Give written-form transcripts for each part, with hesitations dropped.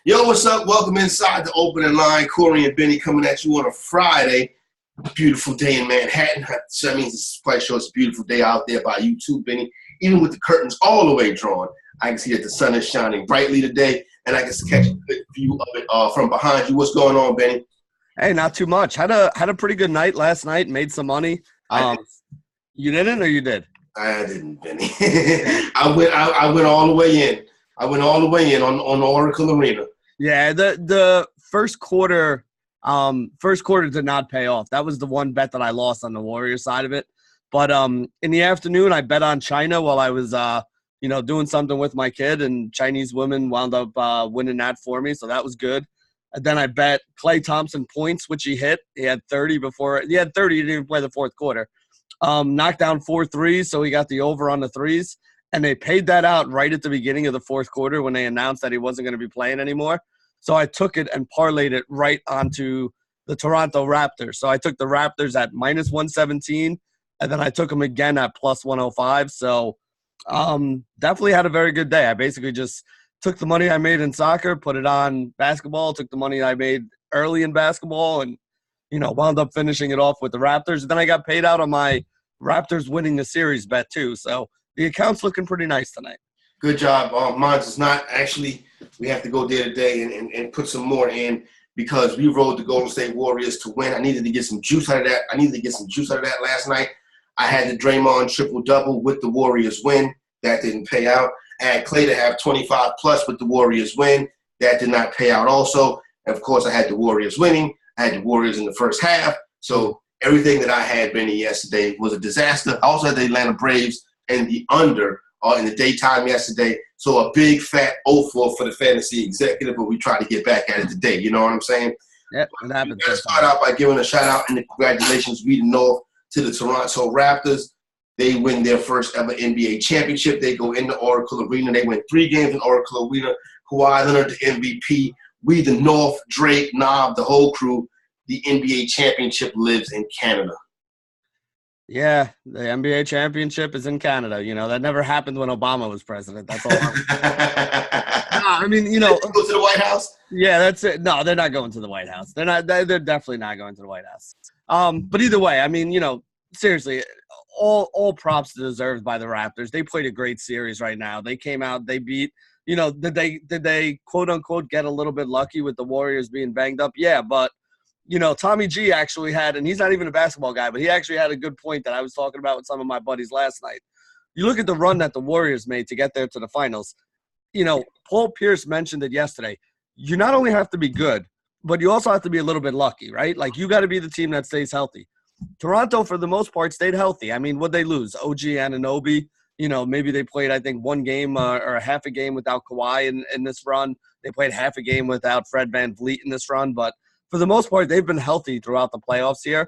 Yo, what's up? Welcome inside the opening line. Corey and Benny coming at you on a Friday. Beautiful day in Manhattan. So that means it's quite sure it's a beautiful day out there by you too, Benny. Even with the curtains all the way drawn, I can see that the sun is shining brightly today, and I can catch a good view of it from behind you. What's going on, Benny? Hey, not too much. Had a pretty good night last night. Made some money. You didn't, or you did? I didn't, Benny. I went all the way in. I went all the way in on Oracle Arena. Yeah, the first quarter did not pay off. That was the one bet that I lost on the Warriors side of it. But in the afternoon, I bet on China while I was doing something with my kid, and Chinese women wound up winning that for me, so that was good. And then I bet Klay Thompson points, which he hit. He had 30 before. He had 30. He didn't even play the fourth quarter. Knocked down 4 threes, so he got the over on the threes. And they paid that out right at the beginning of the fourth quarter when they announced that he wasn't going to be playing anymore. So I took it and parlayed it right onto the Toronto Raptors. So I took the Raptors at minus 117, and then I took them again at plus 105. So definitely had a very good day. I basically just took the money I made in soccer, put it on basketball, took the money I made early in basketball, and, wound up finishing it off with the Raptors. And then I got paid out on my Raptors winning the series bet too. So the account's looking pretty nice tonight. Good job. Mine's is not. Actually, we have to go there today and put some more in because we rode the Golden State Warriors to win. I needed to get some juice out of that. Last night. I had the Draymond triple-double with the Warriors win. That didn't pay out. I had Klay to have 25-plus with the Warriors win. That did not pay out also. And, of course, I had the Warriors winning. I had the Warriors in the first half. So everything that I had, Benny, yesterday was a disaster. I also had the Atlanta Braves and the under in the daytime yesterday. So a big fat 0-4 for the fantasy executive, but we try to get back at it today. You know what I'm saying? Yep, it happens. Let's start out by giving a shout-out and congratulations, we the North, to the Toronto Raptors. They win their first ever NBA championship. They go into Oracle Arena. They win 3 games in Oracle Arena. Kawhi Leonard, the MVP. We the North, Drake, Knob, the whole crew. The NBA championship lives in Canada. Yeah, the NBA championship is in Canada. That never happened when Obama was president. That's all. I mean, go to the White House? Yeah, that's it. No, they're not going to the White House. They're not. They're definitely not going to the White House. But either way, I mean, seriously, all props deserved by the Raptors. They played a great series right now. They came out, they beat. Did they quote unquote get a little bit lucky with the Warriors being banged up? Yeah, but Tommy G actually had, and he's not even a basketball guy, but he actually had a good point that I was talking about with some of my buddies last night. You look at the run that the Warriors made to get there to the finals. Paul Pierce mentioned it yesterday. You not only have to be good, but you also have to be a little bit lucky, right? Like, you got to be the team that stays healthy. Toronto, for the most part, stayed healthy. I mean, what'd they lose? OG Anunoby. Maybe they played, I think, one game or half a game without Kawhi in this run. They played half a game without Fred VanVleet in this run, but for the most part, they've been healthy throughout the playoffs here,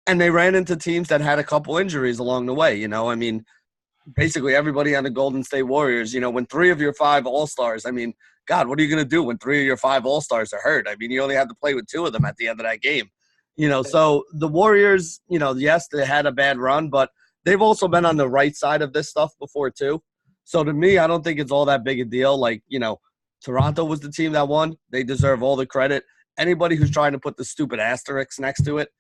and they ran into teams that had a couple injuries along the way. I mean, basically everybody on the Golden State Warriors, when 3 of your 5 All-Stars, I mean, God, what are you going to do when 3 of your 5 All-Stars are hurt? I mean, you only have to play with 2 of them at the end of that game. So the Warriors, yes, they had a bad run, but they've also been on the right side of this stuff before too. So to me, I don't think it's all that big a deal. Like, Toronto was the team that won. They deserve all the credit. Anybody who's trying to put the stupid asterisks next to it,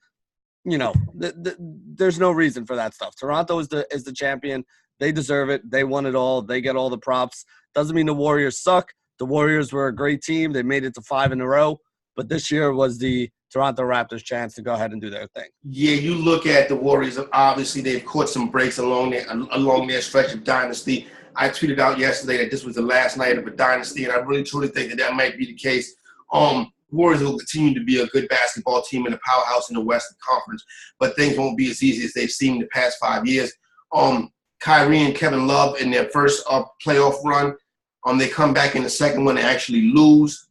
there's no reason for that stuff. Toronto is the champion. They deserve it. They won it all. They get all the props. Doesn't mean the Warriors suck. The Warriors were a great team. They made it to 5 in a row. But this year was the Toronto Raptors' chance to go ahead and do their thing. Yeah, you look at the Warriors. Obviously, they've caught some breaks along their stretch of dynasty. I tweeted out yesterday that this was the last night of a dynasty, and I really truly think that might be the case. Warriors will continue to be a good basketball team and a powerhouse in the Western Conference, but things won't be as easy as they've seen the past 5 years. Kyrie and Kevin Love in their first playoff run, they come back in the second one and actually lose.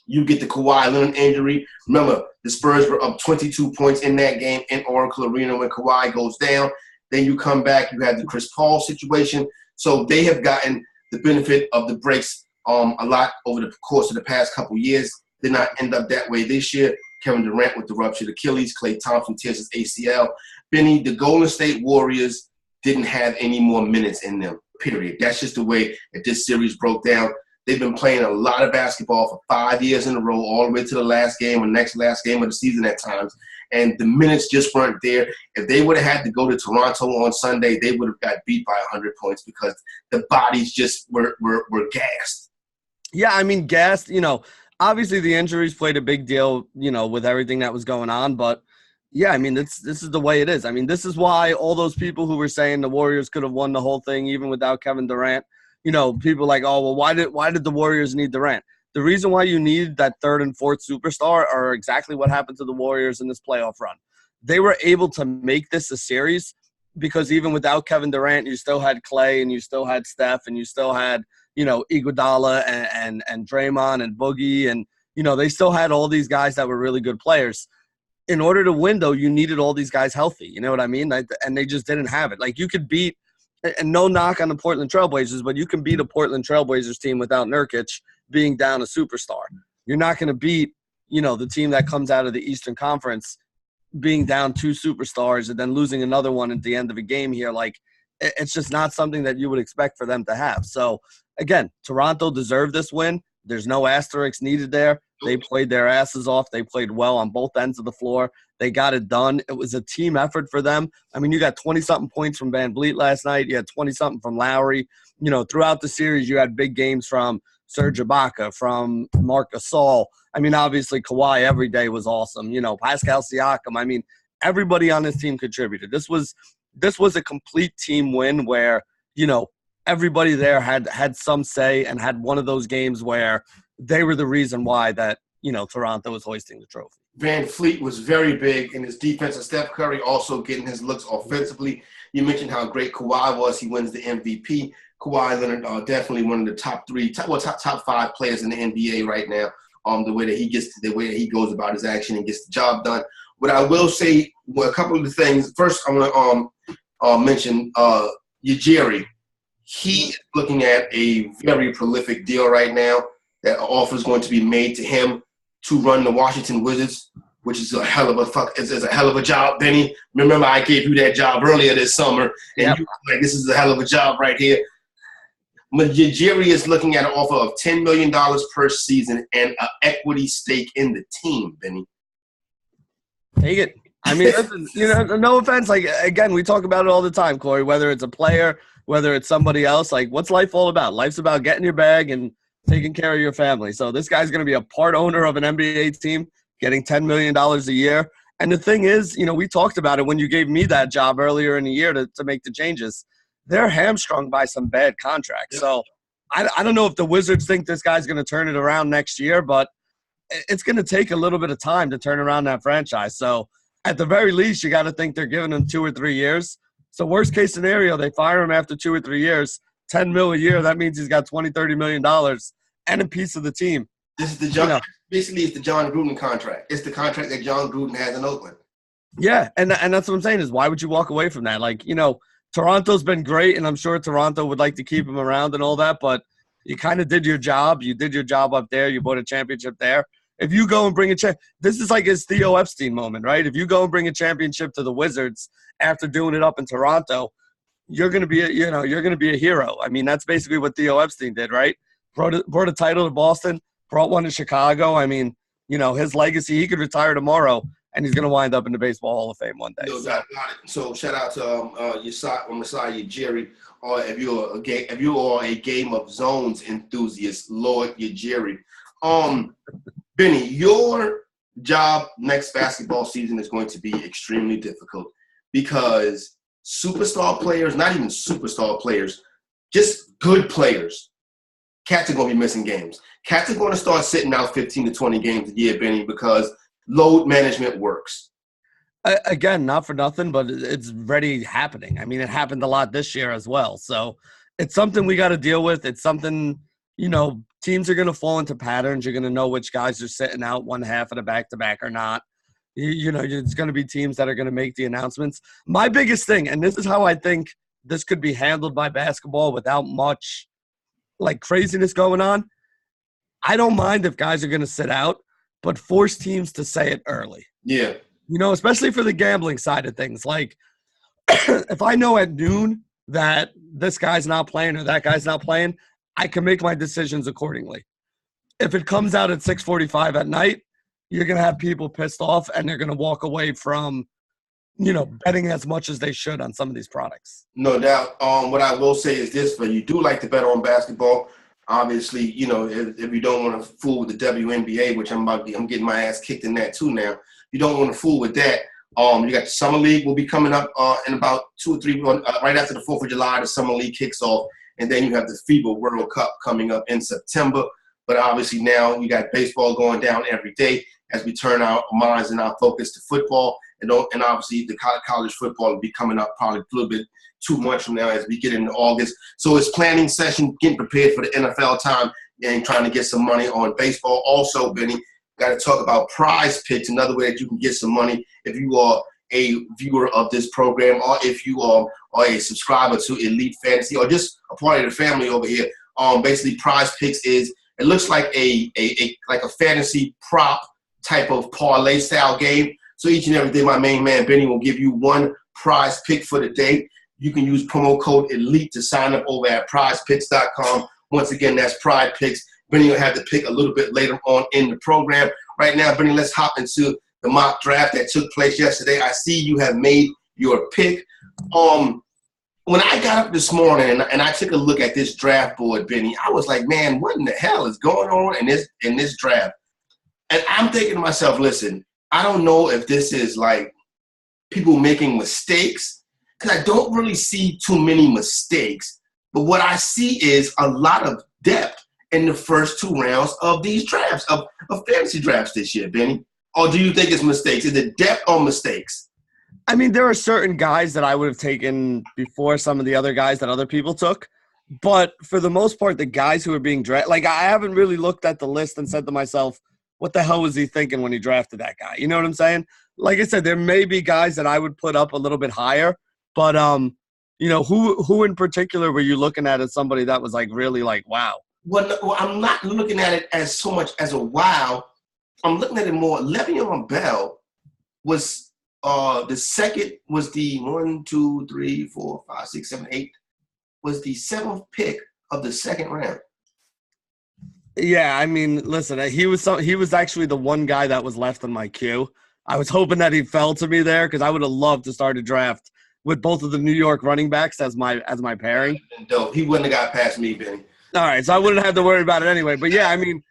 You get the Kawhi Leonard injury. Remember, the Spurs were up 22 points in that game in Oracle Arena when Kawhi goes down. Then you come back, you have the Chris Paul situation. So they have gotten the benefit of the breaks a lot over the course of the past couple years. Did not end up that way this year. Kevin Durant with the ruptured Achilles, Klay Thompson tears his ACL. Benny, the Golden State Warriors didn't have any more minutes in them, period. That's just the way that this series broke down. They've been playing a lot of basketball for 5 years in a row, all the way to the last game or next last game of the season at times. And the minutes just weren't there. If they would have had to go to Toronto on Sunday, they would have got beat by 100 points because the bodies just were gassed. Yeah, I mean, gassed, obviously the injuries played a big deal, with everything that was going on. But, yeah, I mean, this is the way it is. I mean, this is why all those people who were saying the Warriors could have won the whole thing even without Kevin Durant, people like, oh, well, why did the Warriors need Durant? The reason why you need that third and fourth superstar are exactly what happened to the Warriors in this playoff run. They were able to make this a series because even without Kevin Durant, you still had Clay and you still had Steph and you still had, Iguodala and Draymond and Boogie and, they still had all these guys that were really good players. In order to win, though, you needed all these guys healthy. You know what I mean? And they just didn't have it. Like, you could beat – and no knock on the Portland Trailblazers, but you can beat a Portland Trailblazers team without Nurkic being down a superstar. You're not going to beat, the team that comes out of the Eastern Conference being down two superstars and then losing another one at the end of a game here. Like, it's just not something that you would expect for them to have. So, again, Toronto deserved this win. There's no asterisks needed there. They played their asses off. They played well on both ends of the floor. They got it done. It was a team effort for them. I mean, you got 20-something points from Van Vliet last night. You had 20-something from Lowry. Throughout the series, you had big games from Serge Ibaka, from Marc Gasol. I mean, obviously, Kawhi every day was awesome. Pascal Siakam. I mean, everybody on this team contributed. This was a complete team win where, everybody there had some say and had one of those games where they were the reason why that, Toronto was hoisting the trophy. Van Fleet was very big in his defense, and Steph Curry also getting his looks offensively. You mentioned how great Kawhi was. He wins the MVP. Kawhi Leonard definitely one of the top five players in the NBA right now. The way that he goes about his action and gets the job done. What I will say, a couple of the things. First, I want to mention Ujiri. He is looking at a very prolific deal right now. That offer is going to be made to him to run the Washington Wizards, which is a hell of a job, Benny. Remember, I gave you that job earlier this summer, and you were like, this is a hell of a job right here. Ujiri is looking at an offer of $10 million per season and an equity stake in the team, Benny. Take it. I mean, listen, no offense. Like, again, we talk about it all the time, Corey, whether it's a player, whether it's somebody else. Like, what's life all about? Life's about getting your bag and taking care of your family. So this guy's going to be a part owner of an NBA team, getting $10 million a year. And the thing is, we talked about it when you gave me that job earlier in the year to make the changes. They're hamstrung by some bad contracts. So I don't know if the Wizards think this guy's going to turn it around next year, but it's going to take a little bit of time to turn around that franchise. So at the very least, you got to think they're giving him 2 or 3 years. So worst case scenario, they fire him after 2 or 3 years, $10 million a year. That means he's got $20-30 million and a piece of the team. This is basically it's the John Gruden contract. It's the contract that John Gruden has in Oakland. Yeah, and that's what I'm saying is why would you walk away from that? Like, Toronto's been great, and I'm sure Toronto would like to keep him around and all that, but you kind of did your job. You did your job up there. You won a championship there. If you go and bring this is like his Theo Epstein moment, right? If you go and bring a championship to the Wizards after doing it up in Toronto, you're going to be a hero. I mean, that's basically what Theo Epstein did, right? Brought a title to Boston, brought one to Chicago. I mean, his legacy, he could retire tomorrow, and he's going to wind up in the Baseball Hall of Fame one day. Got it. So shout out to Masai Ujiri. Or if you are a Game of Zones enthusiast, Lord Ujiri. Benny, your job next basketball season is going to be extremely difficult because superstar players, not even superstar players, just good players, cats are going to be missing games. Cats are going to start sitting out 15 to 20 games a year, Benny, because load management works. Again, not for nothing, but it's already happening. I mean, it happened a lot this year as well. So it's something we got to deal with. It's something, teams are going to fall into patterns. You're going to know which guys are sitting out one half of the back-to-back or not. It's going to be teams that are going to make the announcements. My biggest thing, and this is how I think this could be handled by basketball without much, craziness going on. I don't mind if guys are going to sit out, but force teams to say it early. Yeah. Especially for the gambling side of things. Like, if I know at noon that this guy's not playing or that guy's not playing, I can make my decisions accordingly. If it comes out at 6:45 at night, you're going to have people pissed off, and they're going to walk away from, betting as much as they should on some of these products. No doubt. What I will say is this: for you do like to bet on basketball. Obviously, if you don't want to fool with the WNBA, which I'm getting my ass kicked in that too now. You don't want to fool with that. You got the Summer League will be coming up in about 2 or 3 right after the 4th of July. The Summer League kicks off, and then you have the FIBA World Cup coming up in September. But obviously now you got baseball going down every day as we turn our minds and our focus to football, and obviously the college football will be coming up probably a little bit 2 months from now as we get into August. So it's planning session, getting prepared for the NFL time, and trying to get some money on baseball. Also, Benny, got to talk about Prize Picks, another way that you can get some money if you are a viewer of this program, or if you are a subscriber to Elite Fantasy, or just a part of the family over here. Basically, Prize Picks it looks like a fantasy prop type of parlay style game. So each and every day, my main man Benny will give you one prize pick for the day. You can use promo code ELITE to sign up over at prizepicks.com. Once again, that's Prize Picks. Benny will have the pick a little bit later on in the program. Right now, Benny, let's hop into the mock draft that took place yesterday. I see you have made your pick. When I got up this morning and I took a look at this draft board, Benny, I was like, man, what in the hell is going on in this draft? And I'm thinking to myself, listen, I don't know if this is like people making mistakes, because I don't really see too many mistakes. But what I see is a lot of depth in the first 2 rounds of these drafts, of fantasy drafts this year, Benny. Or do you think it's mistakes? Is it depth or mistakes? I mean, there are certain guys that I would have taken before some of the other guys that other people took. But for the most part, the guys who are being drafted, like, I haven't really looked at the list and said to myself, what the hell was he thinking when he drafted that guy? You know what I'm saying? Like I said, there may be guys that I would put up a little bit higher. But, who in particular were you looking at as somebody that was, like, really like, wow? Well, I'm not looking at it as so much as a wow. I'm looking at it more. Le'Veon Bell was the second, was the 1, 2, 3, 4, 5, 6, 7, 8, was the 7th pick of the 2nd round. Yeah, I mean, listen, he was actually the one guy that was left in my queue. I was hoping that he fell to me there, because I would have loved to start a draft with both of the New York running backs as my pairing. Dope. He wouldn't have got past me, Benny. All right, so I wouldn't have to worry about it anyway. But, yeah, I mean,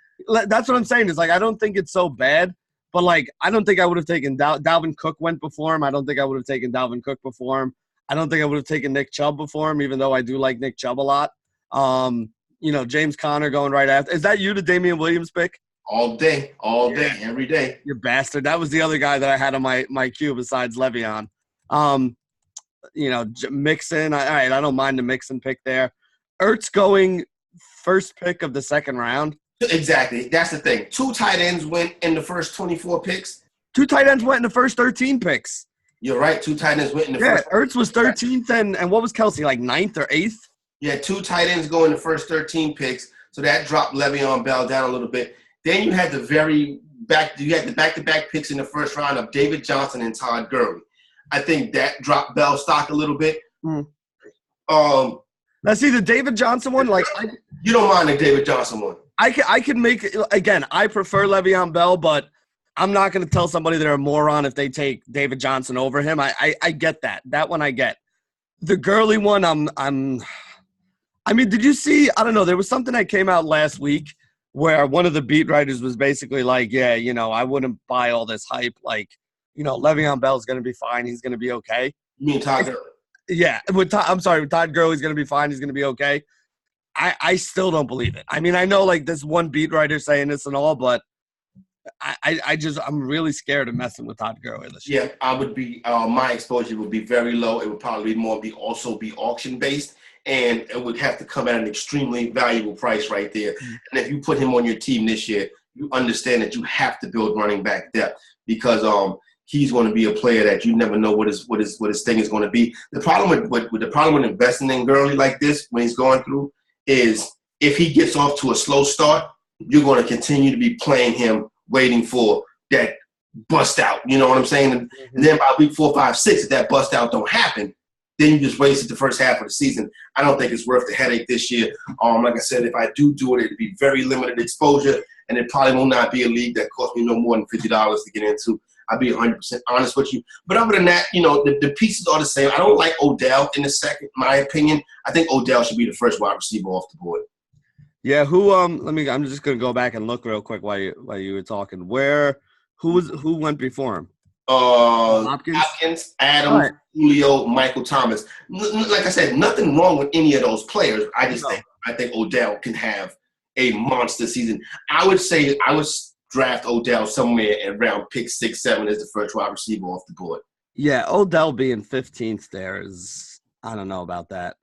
that's what I'm saying. Is like, I don't think it's so bad. But, like, I don't think I would have taken Dalvin Cook went before him. I don't think I would have taken Dalvin Cook before him. I don't think I would have taken Nick Chubb before him, even though I do like Nick Chubb a lot. James Conner going right after. Is that you, the Damian Williams pick? All day, every day. You bastard. That was the other guy that I had on my queue besides Le'Veon. Mixon. All right, I don't mind the Mixon pick there. Ertz going first pick of the 2nd round. Exactly. That's the thing. 2 tight ends went in the first 24 picks. 2 tight ends went in the first 13 picks. You're right. 2 tight ends went in the first. Yeah, Ertz was 13th, and what was Kelsey, like 9th or 8th? Yeah, 2 tight ends go in the first 13 picks, so that dropped Le'Veon Bell down a little bit. Then you had the back-to-back picks in the first round of David Johnson and Todd Gurley. I think that dropped Bell's stock a little bit. Now, see, the David Johnson one, like, you don't mind the David Johnson one. I can make – again, I prefer Le'Veon Bell, but I'm not going to tell somebody they're a moron if they take David Johnson over him. I get that. That one I get. The Gurley one, I mean, did you see – I don't know. There was something that came out last week where one of the beat writers was basically like, yeah, I wouldn't buy all this hype. Like, Le'Veon Bell's going to be fine. He's going to be okay. You mean Todd Gurley? Yeah. With Todd Gurley's going to be fine. He's going to be okay. I still don't believe it. I mean, I know, like, this one beat writer saying this and all, but I'm really scared of messing with Todd Gurley this year. Yeah, I would be my exposure would be very low. It would probably be auction based, and it would have to come at an extremely valuable price right there. Mm-hmm. And if you put him on your team this year, you understand that you have to build running back depth, because he's going to be a player that you never know what his thing is going to be. The problem with investing in Gurley like this when he's going through is if he gets off to a slow start, you're going to continue to be playing him, waiting for that bust out. You know what I'm saying? And then by week 4, 5, 6, if that bust out don't happen, then you just wasted the first half of the season. I don't think it's worth the headache this year. Like I said, if I do it, it'd be very limited exposure, and it probably will not be a league that costs me no more than $50 to get into. I'll be 100% honest with you. But other than that, the pieces are the same. I don't like Odell in the second, my opinion. I think Odell should be the first wide receiver off the board. Yeah, I'm just gonna go back and look real quick while you were talking. Who went before him? Hopkins, Adams, right. Julio, Michael Thomas. Like I said, nothing wrong with any of those players. I think Odell can have a monster season. I would say I would draft Odell somewhere around pick 6, 7 as the first wide receiver off the board. Yeah, Odell being 15th there is, I don't know about that.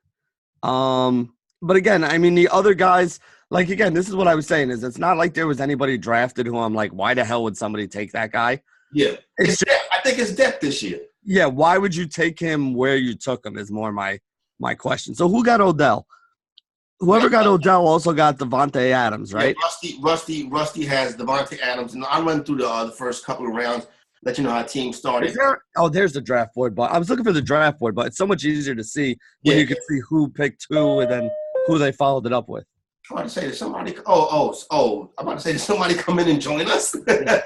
But again, I mean, the other guys, like, again, this is what I was saying, is it's not like there was anybody drafted who I'm like, why the hell would somebody take that guy? Yeah. I think it's depth this year. Yeah, why would you take him where you took him is more my question. So who got Odell? Whoever got Odell also got Devontae Adams, right? Yeah, Rusty has Devontae Adams. And I'll run through the first couple of rounds, let you know how teams started. There's the draft board, but I was looking for the draft board, but it's so much easier to see when you can see who picked who and then who they followed it up with. I'm about to say, did somebody come in and join us? I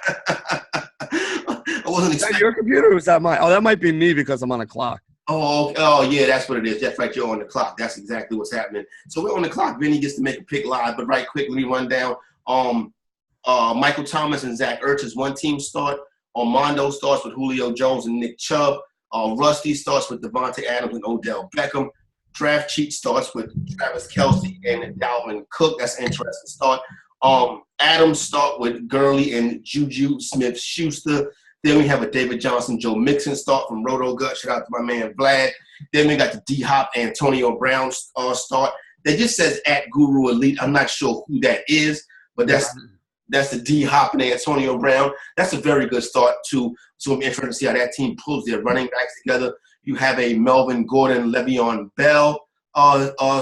wasn't expecting. Is that your computer or was that mine? Oh, that might be me because I'm on a clock. Oh, yeah, that's what it is. That's right, you're on the clock. That's exactly what's happening. So we're on the clock. Vinny gets to make a pick live, but right quick, let me run down. Michael Thomas and Zach Ertz's one team start. Armando starts with Julio Jones and Nick Chubb. Rusty starts with Devontae Adams and Odell Beckham. Draft Cheat starts with Travis Kelce and Dalvin Cook. That's an interesting start. Adams start with Gurley and Juju Smith-Schuster. Then we have a David Johnson, Joe Mixon start from Roto Gut. Shout out to my man Vlad. Then we got the D-Hop, Antonio Brown start. That just says at Guru Elite. I'm not sure who that is, but that's the D-Hop and Antonio Brown. That's a very good start too. So I'm interested to see how that team pulls their running backs together. You have a Melvin Gordon, Le'Veon Bell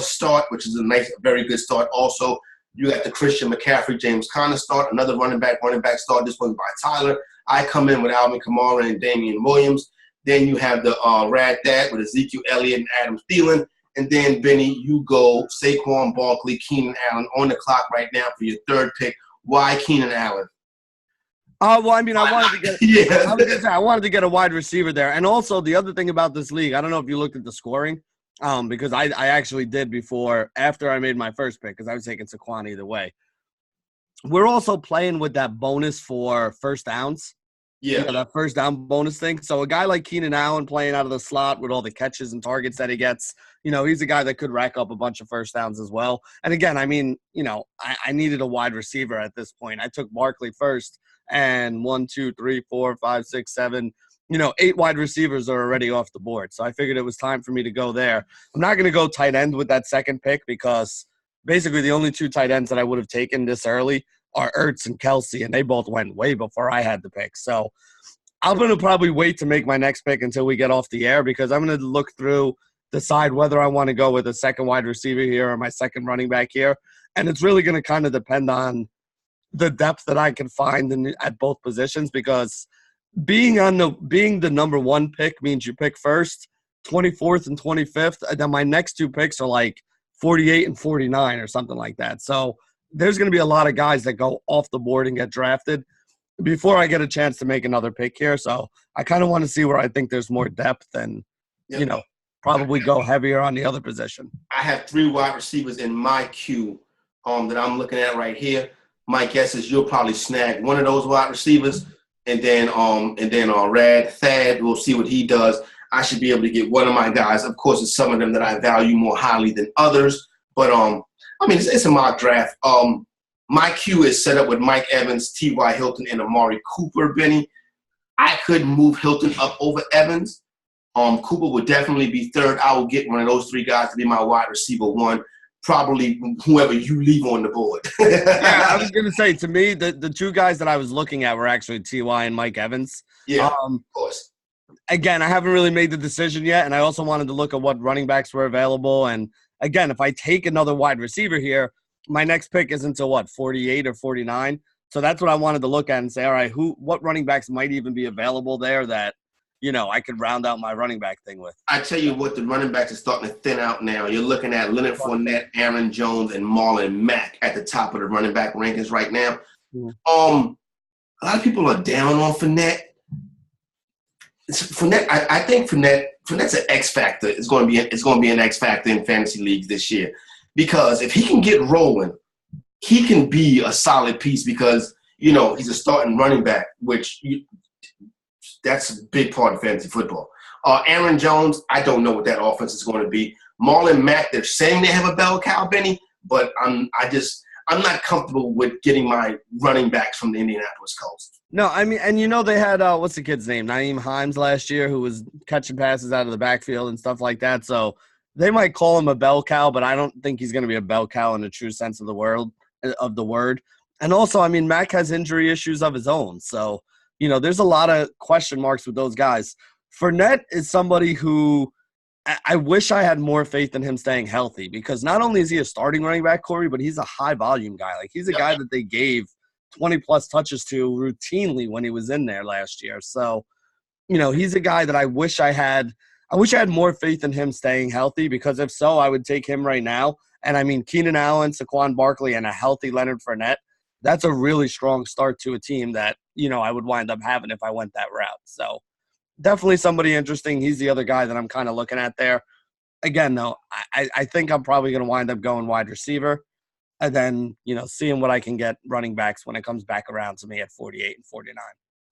start, which is a very good start also. You got the Christian McCaffrey, James Conner start, another running back start. This one's by Tyler. I come in with Alvin Kamara and Damian Williams. Then you have the Rad Dad with Ezekiel Elliott and Adam Thielen. And then, Benny, you go Saquon Barkley, Keenan Allen on the clock right now for your third pick. Why Keenan Allen? Well, I mean, I wanted to get a wide receiver there. And also, the other thing about this league, I don't know if you looked at the scoring, because I actually did after I made my first pick, because I was taking Saquon either way. We're also playing with that bonus for first downs. Yeah, that first down bonus thing. So a guy like Keenan Allen playing out of the slot with all the catches and targets that he gets, he's a guy that could rack up a bunch of first downs as well. And again, I mean, I needed a wide receiver at this point. I took Barkley first, and 1, 2, 3, 4, 5, 6, 7, 8 wide receivers are already off the board. So I figured it was time for me to go there. I'm not going to go tight end with that second pick because basically the only 2 tight ends that I would have taken this early are Ertz and Kelce, and they both went way before I had the pick. So I'm going to probably wait to make my next pick until we get off the air because I'm going to look through, decide whether I want to go with a second wide receiver here or my second running back here. And it's really going to kind of depend on the depth that I can find at both positions because being the number 1 pick means you pick first, 24th and 25th, and then my next 2 picks are like 48 and 49 or something like that. So there's going to be a lot of guys that go off the board and get drafted before I get a chance to make another pick here. So I kind of want to see where I think there's more depth and, probably go heavier on the other position. I have 3 wide receivers in my queue that I'm looking at right here. My guess is you'll probably snag one of those wide receivers and then Rad Thad, we'll see what he does. I should be able to get one of my guys. Of course, it's some of them that I value more highly than others, but it's a mock draft. My queue is set up with Mike Evans, T.Y. Hilton, and Amari Cooper, Benny. I could move Hilton up over Evans. Cooper would definitely be third. I will get one of those 3 guys to be my wide receiver 1, probably whoever you leave on the board. Yeah, I was going to say, to me, the 2 guys that I was looking at were actually T.Y. and Mike Evans. Yeah, of course. Again, I haven't really made the decision yet, and I also wanted to look at what running backs were available. And again, if I take another wide receiver here, my next pick isn't until 48 or 49. So that's what I wanted to look at and say, all right, what running backs might even be available there that I could round out my running back thing with. I tell you what, the running backs are starting to thin out now. You're looking at Leonard Fournette, Aaron Jones, and Marlon Mack at the top of the running back rankings right now. A lot of people are down on Fournette. I think Fournette's an X factor. It's going to be an X factor in fantasy leagues this year, because if he can get rolling, he can be a solid piece, because he's a starting running back, that's a big part of fantasy football. Aaron Jones, I don't know what that offense is going to be. Marlon Mack, they're saying they have a bell cow, Benny, but I'm not comfortable with getting my running backs from the Indianapolis Colts. No, I mean, and they had what's the kid's name, Naeem Hines last year, who was catching passes out of the backfield and stuff like that. So they might call him a bell cow, but I don't think he's going to be a bell cow in the true sense of the word. And also, I mean, Mack has injury issues of his own, so there's a lot of question marks with those guys. Fournette is somebody who I wish I had more faith in him staying healthy, because not only is he a starting running back, Corey, but he's a high-volume guy. Like, he's a guy that they gave 20-plus touches to routinely when he was in there last year. So, he's a guy that I wish I had more faith in him staying healthy, because if so, I would take him right now. And, I mean, Keenan Allen, Saquon Barkley, and a healthy Leonard Fournette, that's a really strong start to a team that, I would wind up having if I went that route. So definitely somebody interesting. He's the other guy that I'm kind of looking at there. Again, though, I think I'm probably going to wind up going wide receiver, and then, seeing what I can get running backs when it comes back around to me at 48 and 49.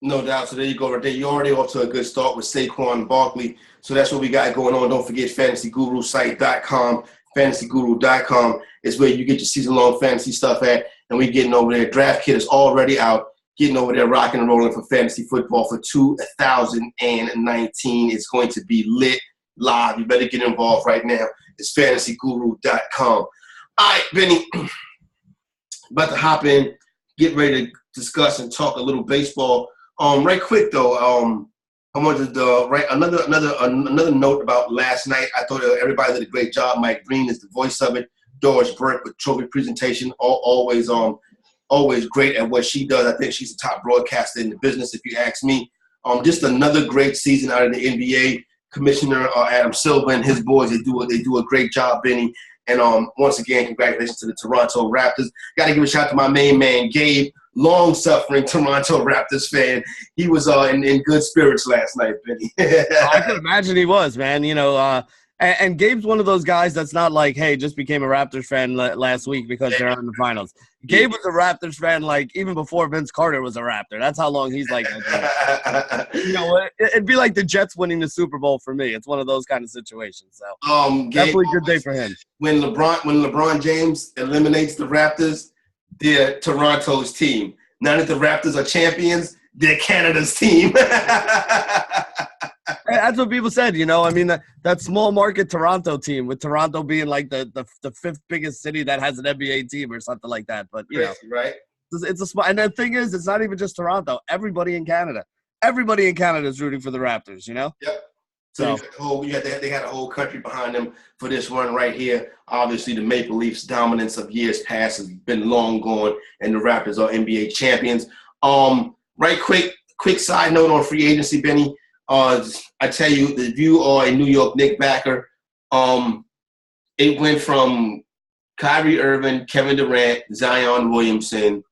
No doubt. So there you go right there. You're already off to a good start with Saquon Barkley. So that's what we got going on. Don't forget FantasyGuruSite.com. FantasyGuru.com is where you get your season-long fantasy stuff at. And we getting over there. Draft kit is already out. Getting over there, rocking and rolling for fantasy football for 2019. It's going to be lit live. You better get involved right now. It's FantasyGuru.com. All right, Benny. About to hop in, get ready to discuss and talk a little baseball. Right quick though, I wanted to another note about last night. I thought everybody did a great job. Mike Green is the voice of it. Doris Burke with trophy presentation, always great at what she does. I think she's the top broadcaster in the business, if you ask me. Just another great season out of the NBA. Commissioner Adam Silver and his boys, they do a great job, Benny. And once again, congratulations to the Toronto Raptors. Got to give a shout out to my main man, Gabe, long-suffering Toronto Raptors fan. He was in good spirits last night, Benny. I can imagine he was, man. And Gabe's one of those guys that's not like, hey, just became a Raptors fan last week because they're in the finals. Gabe was a Raptors fan like even before Vince Carter was a Raptor. That's how long he's like that. It'd be like the Jets winning the Super Bowl for me. It's one of those kind of situations. So definitely a good day for him. When LeBron James eliminates the Raptors, they're Toronto's team. Now that the Raptors are champions, they're Canada's team. That's what people said, I mean, that small market Toronto team, with Toronto being like the fifth biggest city that has an NBA team or something like that. But, right. It's a small. And the thing is, it's not even just Toronto. Everybody in Canada is rooting for the Raptors, Yep. So they had a whole country behind them for this run right here. Obviously, the Maple Leafs' dominance of years past has been long gone, and the Raptors are NBA champions. Right quick side note on free agency, Benny. I tell you, if you are a New York Knicks backer, it went from Kyrie Irving, Kevin Durant, Zion Williamson,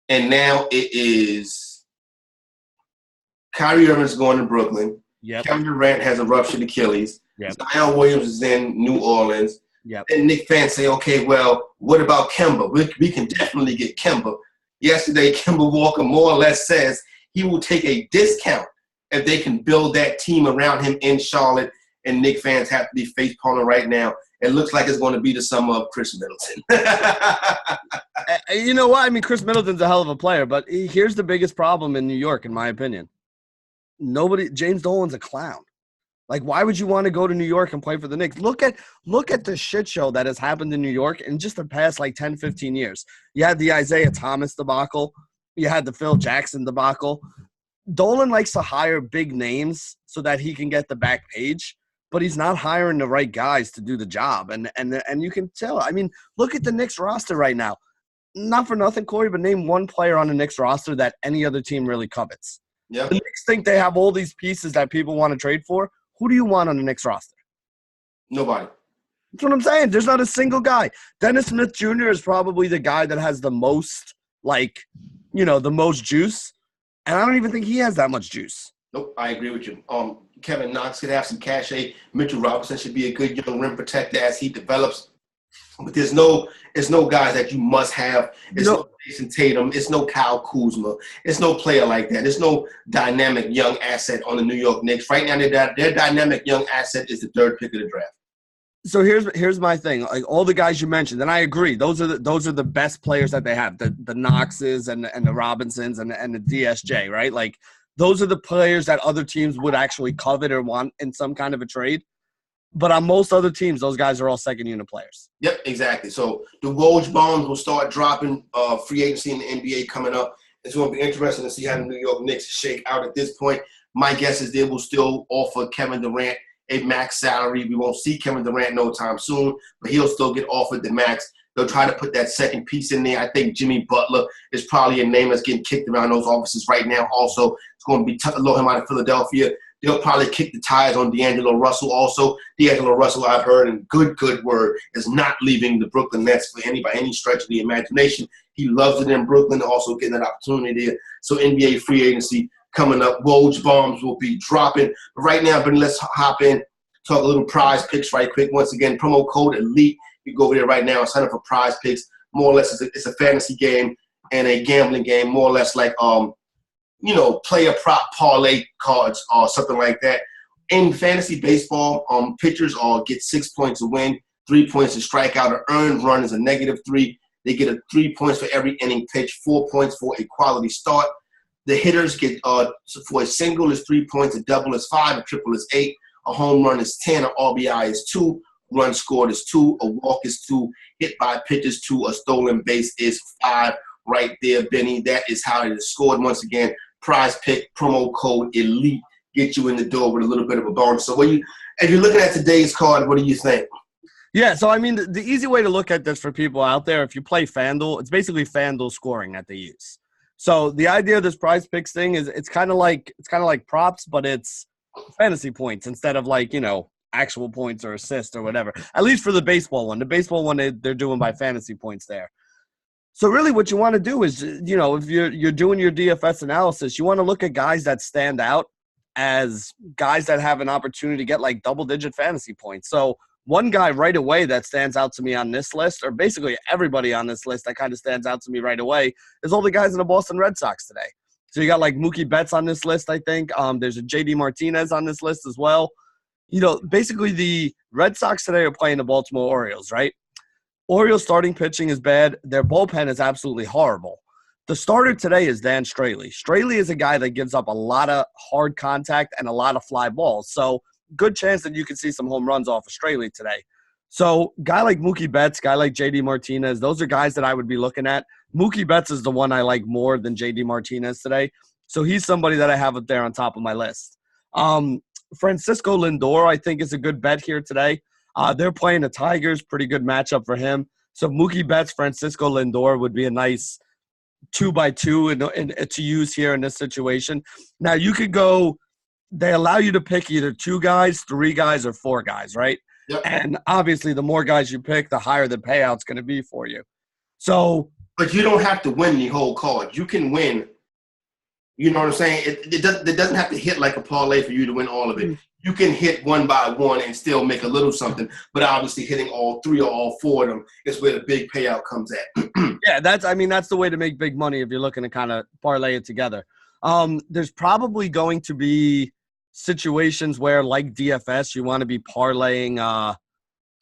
and now it is Kyrie Irving's going to Brooklyn. Yep. Kevin Durant has a ruptured Achilles. Yep. Zion Williams is in New Orleans. Yep. And Knicks fans say, okay, well, what about Kemba? We can definitely get Kemba. Yesterday, Kemba Walker more or less says he will take a discount if they can build that team around him in Charlotte, and Knicks fans have to be face-palming right now. It looks like it's going to be the summer of Chris Middleton. You know what? I mean, Chris Middleton's a hell of a player, but here's the biggest problem in New York, in my opinion. James Dolan's a clown. Like, why would you want to go to New York and play for the Knicks? Look at the shit show that has happened in New York in just the past, 10, 15 years. You had the Isaiah Thomas debacle. You had the Phil Jackson debacle. Dolan likes to hire big names so that he can get the back page, but he's not hiring the right guys to do the job. And you can tell. I mean, look at the Knicks roster right now. Not for nothing, Corey, but name one player on the Knicks roster that any other team really covets. Yeah. The Knicks think they have all these pieces that people want to trade for. Who do you want on the Knicks roster? Nobody. That's what I'm saying. There's not a single guy. Dennis Smith Jr. is probably the guy that has the most, the most juice. And I don't even think he has that much juice. Nope, I agree with you. Kevin Knox could have some cachet. Mitchell Robinson should be a good young rim protector as he develops. But there's no guys that you must have. It's no Jason Tatum. It's no Kyle Kuzma. It's no player like that. There's no dynamic young asset on the New York Knicks. Right now, their dynamic young asset is the third pick of the draft. So here's my thing. Like all the guys you mentioned, and I agree. Those are the best players that they have. The Knoxes and the Robinsons and the DSJ, right? Like those are the players that other teams would actually covet or want in some kind of a trade. But on most other teams, those guys are all second unit players. Yep, exactly. So the Woj bombs will start dropping free agency in the NBA coming up. It's going to be interesting to see how the New York Knicks shake out at this point. My guess is they will still offer Kevin Durant a max salary. We won't see Kevin Durant no time soon, but he'll still get offered the max. They'll try to put that second piece in there. I think Jimmy Butler is probably a name that's getting kicked around those offices right now. Also, it's going to be tough to load him out of Philadelphia. They'll probably kick the tires on D'Angelo Russell also. D'Angelo Russell, I've heard, and good word, is not leaving the Brooklyn Nets by any stretch of the imagination. He loves it in Brooklyn, also getting that opportunity there. So NBA free agency coming up. Woj bombs will be dropping. But right now, but let's hop in, talk a little prize picks right quick. Once again, promo code ELITE. You go over there right now and sign up for prize picks. More or less, it's a fantasy game and a gambling game, more or less like player prop parlay cards or something like that. In fantasy baseball, pitchers get 6 points to win, 3 points to strike out. An earned run is a -3. They get 3 points for every inning pitch, 4 points for a quality start. The hitters get for a single is 3 points, a double is 5, a triple is 8, a home run is 10, an RBI is 2, run scored is 2, a walk is 2, hit by pitches 2, a stolen base is 5. Right there, Benny. That is how it is scored. Once again, prize pick, promo code ELITE, get you in the door with a little bit of a bonus. So if you're looking at today's card, what do you think? Yeah, so I mean, the easy way to look at this for people out there, if you play FanDuel, it's basically FanDuel scoring that they use. So the idea of this prize picks thing is it's kind of like props, but it's fantasy points instead of actual points or assists or whatever. At least for the baseball one. The baseball one they're doing by fantasy points there. So really what you want to do is, if you're doing your DFS analysis, you want to look at guys that stand out as guys that have an opportunity to get like double-digit fantasy points. So one guy right away that stands out to me on this list, or basically everybody on this list that kind of stands out to me right away, is all the guys in the Boston Red Sox today. So you got like Mookie Betts on this list, I think. There's a JD Martinez on this list as well. Basically the Red Sox today are playing the Baltimore Orioles, right? Orioles starting pitching is bad. Their bullpen is absolutely horrible. The starter today is Dan Straley. Straley is a guy that gives up a lot of hard contact and a lot of fly balls. So good chance that you can see some home runs off of Straley today. So guy like Mookie Betts, guy like JD Martinez, those are guys that I would be looking at. Mookie Betts is the one I like more than JD Martinez today. So he's somebody that I have up there on top of my list. Francisco Lindor, I think, is a good bet here today. They're playing the Tigers, pretty good matchup for him. So Mookie Betts, Francisco Lindor would be a nice 2x2 to use here in this situation. Now you could go, they allow you to pick either 2 guys, 3 guys, or 4 guys, right? Yep. And obviously the more guys you pick, the higher the payout's going to be for you. So, but you don't have to win the whole card. You can win. You know what I'm saying? It doesn't have to hit like a parlay for you to win all of it. You can hit one by one and still make a little something, but obviously hitting all 3 or all 4 of them is where the big payout comes at. Yeah, that's the way to make big money if you're looking to kind of parlay it together. There's probably going to be situations where, like DFS, you want to be parlaying,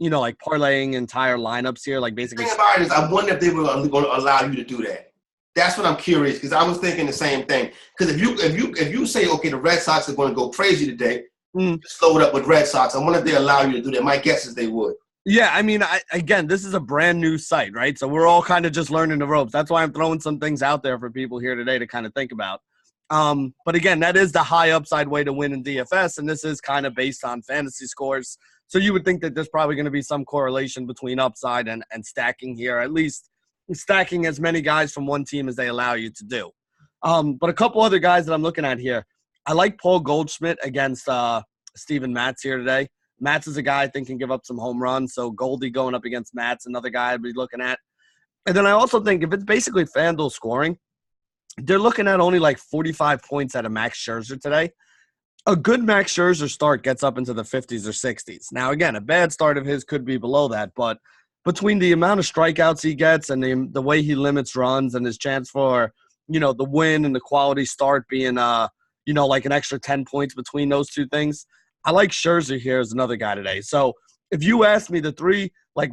parlaying entire lineups here, like basically. The thing about it is, I wonder if they were going to allow you to do that. That's what I'm curious, because I was thinking the same thing. Because if you say, okay, the Red Sox are going to go crazy today, just load up with Red Sox, I wonder if they allow you to do that. My guess is they would. Yeah, I mean, again, this is a brand new site, right? So we're all kind of just learning the ropes. That's why I'm throwing some things out there for people here today to kind of think about. But again, that is the high upside way to win in DFS, and this is kind of based on fantasy scores. So you would think that there's probably going to be some correlation between upside and stacking here, at least stacking as many guys from one team as they allow you to do. But a couple other guys that I'm looking at here. I like Paul Goldschmidt against Steven Matz here today. Matz is a guy I think can give up some home runs. So Goldie going up against Matz, another guy I'd be looking at. And then I also think if it's basically FanDuel scoring, they're looking at only like 45 points out of Max Scherzer today. A good Max Scherzer start gets up into the 50s or 60s. Now, again, a bad start of his could be below that, but between the amount of strikeouts he gets and the way he limits runs and his chance for, the win and the quality start being, like an extra 10 points between those two things, I like Scherzer here as another guy today. So if you ask me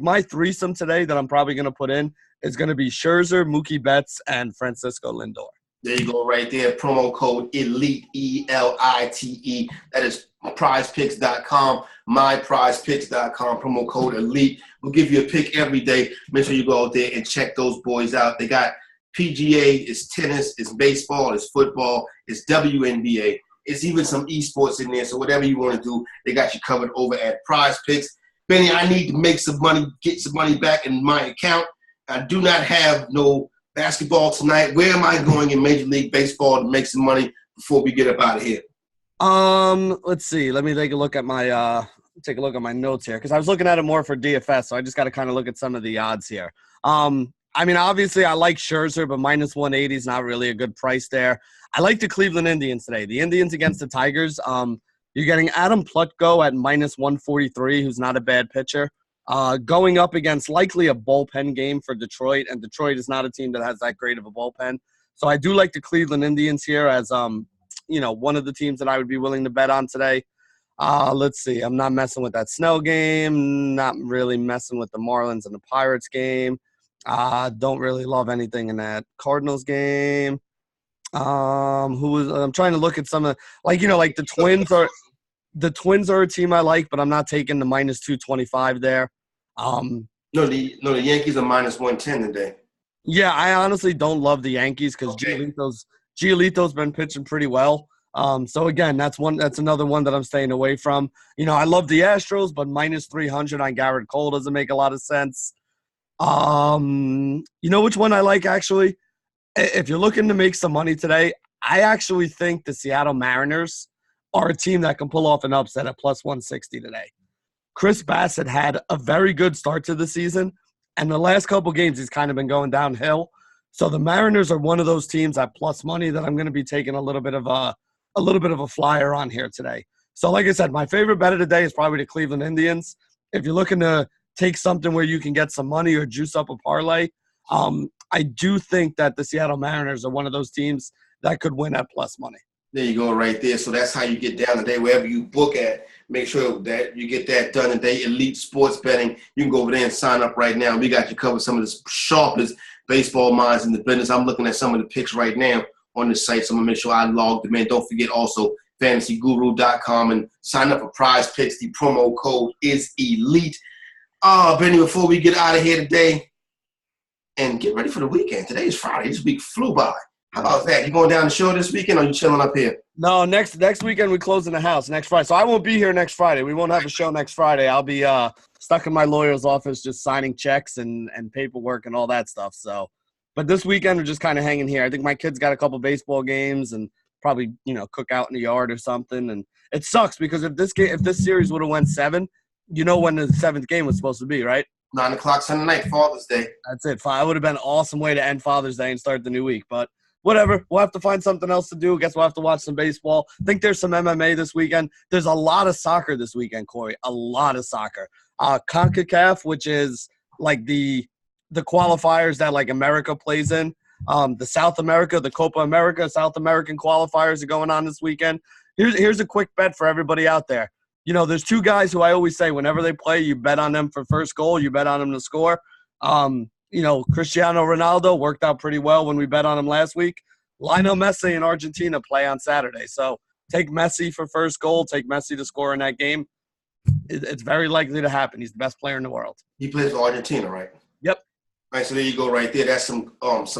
my threesome today that I'm probably going to put in is going to be Scherzer, Mookie Betts, and Francisco Lindor. There you go right there. Promo code ELITE, ELITE. That is prizepicks.com, myprizepicks.com, promo code ELITE. We'll give you a pick every day. Make sure you go out there and check those boys out. They got PGA, it's tennis, it's baseball, it's football, it's WNBA. It's even some esports in there. So whatever you want to do, they got you covered over at Prize Picks. Benny, I need to make some money, get some money back in my account. I do not have no basketball tonight. Where am I going in Major League Baseball to make some money before we get up out of here? Let's see. Let me take a look at my notes here because I was looking at it more for DFS, so I just got to kind of look at some of the odds here. Obviously I like Scherzer, but minus 180 is not really a good price there. I like the Cleveland Indians today. The Indians against the Tigers. You're getting Adam Plutko at minus 143, who's not a bad pitcher. Going up against likely a bullpen game for Detroit, and Detroit is not a team that has that great of a bullpen. So I do like the Cleveland Indians here as, one of the teams that I would be willing to bet on today. Let's see. I'm not messing with that Snell game. Not really messing with the Marlins and the Pirates game. Don't really love anything in that Cardinals game. I'm trying to look at some of the Twins are. The Twins are a team I like, but I'm not taking the minus 225 there. No, the Yankees are minus 110 today. Yeah, I honestly don't love the Yankees because Giolito's been pitching pretty well. So again, that's another one that I'm staying away from. I love the Astros, but minus 300 on Garrett Cole doesn't make a lot of sense. Which one I like actually? If you're looking to make some money today, I actually think the Seattle Mariners are a team that can pull off an upset at plus 160 today. Chris Bassett had a very good start to the season, and the last couple games he's kind of been going downhill. So the Mariners are one of those teams at plus money that I'm going to be taking a little bit of a flyer on here today. So like I said, my favorite bet of the day is probably the Cleveland Indians. If you're looking to take something where you can get some money or juice up a parlay, I do think that the Seattle Mariners are one of those teams that could win at plus money. There you go right there. So that's how you get down today. Wherever you book at, make sure that you get that done today. Elite Sports Betting. You can go over there and sign up right now. We got you covered some of the sharpest baseball minds in the business. I'm looking at some of the picks right now on the site, so I'm going to make sure I log them in. Don't forget also fantasyguru.com and sign up for Prize Picks. The promo code is ELITE. Benny, before we get out of here today and get ready for the weekend. Today is Friday. This week flew by. How about that? You going down the show this weekend, or you chilling up here? No, next weekend we close in the house next Friday. So I won't be here next Friday. We won't have a show next Friday. I'll be stuck in my lawyer's office just signing checks and paperwork and all that stuff. So, but this weekend we're just kind of hanging here. I think my kids got a couple baseball games and probably cook out in the yard or something. And it sucks because if this series would have went 7, when the 7th game was supposed to be, right? 9 o'clock Sunday night, Father's Day. That's it. It would have been an awesome way to end Father's Day and start the new week, but. Whatever. We'll have to find something else to do. Guess we'll have to watch some baseball. I think there's some MMA this weekend. There's a lot of soccer this weekend, Corey. A lot of soccer. CONCACAF, which is like the qualifiers that like America plays in. The South America, the Copa America, South American qualifiers are going on this weekend. Here's a quick bet for everybody out there. There's 2 guys who I always say whenever they play, you bet on them for first goal. You bet on them to score. Cristiano Ronaldo worked out pretty well when we bet on him last week. Lionel Messi in Argentina play on Saturday. So take Messi for first goal, take Messi to score in that game. It's very likely to happen. He's the best player in the world. He plays for Argentina, right? Yep. All right, so there you go right there. That's some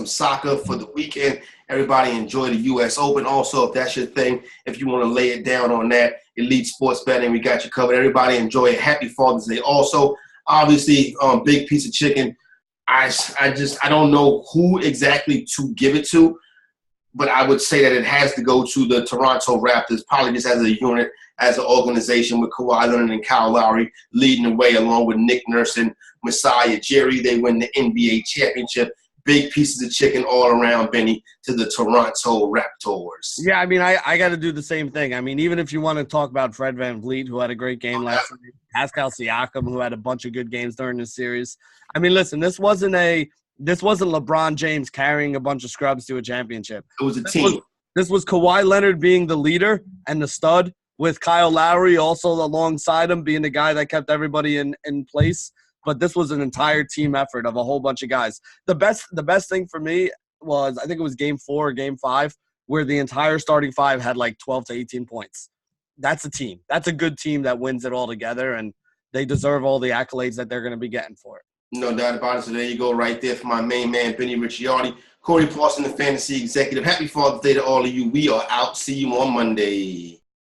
soccer for the weekend. Everybody enjoy the U.S. Open. Also, if that's your thing, if you want to lay it down on that, Elite Sports Betting, we got you covered. Everybody enjoy it. Happy Father's Day. Also, obviously, big piece of chicken. I don't know who exactly to give it to. but I would say that it has to go to the Toronto Raptors, probably just as a unit, as an organization, with Kawhi Leonard and Kyle Lowry leading the way, along with Nick Nurse and Masai Ujiri. They win the NBA championship. Big pieces of chicken all around, Benny, to the Toronto Raptors. Yeah, I mean, I got to do the same thing. I mean, even if you want to talk about Fred VanVleet, who had a great game last night, Pascal Siakam, who had a bunch of good games during this series. I mean, listen, this wasn't LeBron James carrying a bunch of scrubs to a championship. It was a team. This was Kawhi Leonard being the leader and the stud, with Kyle Lowry also alongside him being the guy that kept everybody in place. But this was an entire team effort of a whole bunch of guys. The best thing for me was, I think it was Game 4 or Game 5, where the entire starting five had like 12 to 18 points. That's a team. That's a good team that wins it all together, and they deserve all the accolades that they're going to be getting for it. No doubt about it. So there you go right there for my main man, Benny Ricciardi. Corey Parson, the fantasy executive. Happy Father's Day to all of you. We are out. See you on Monday.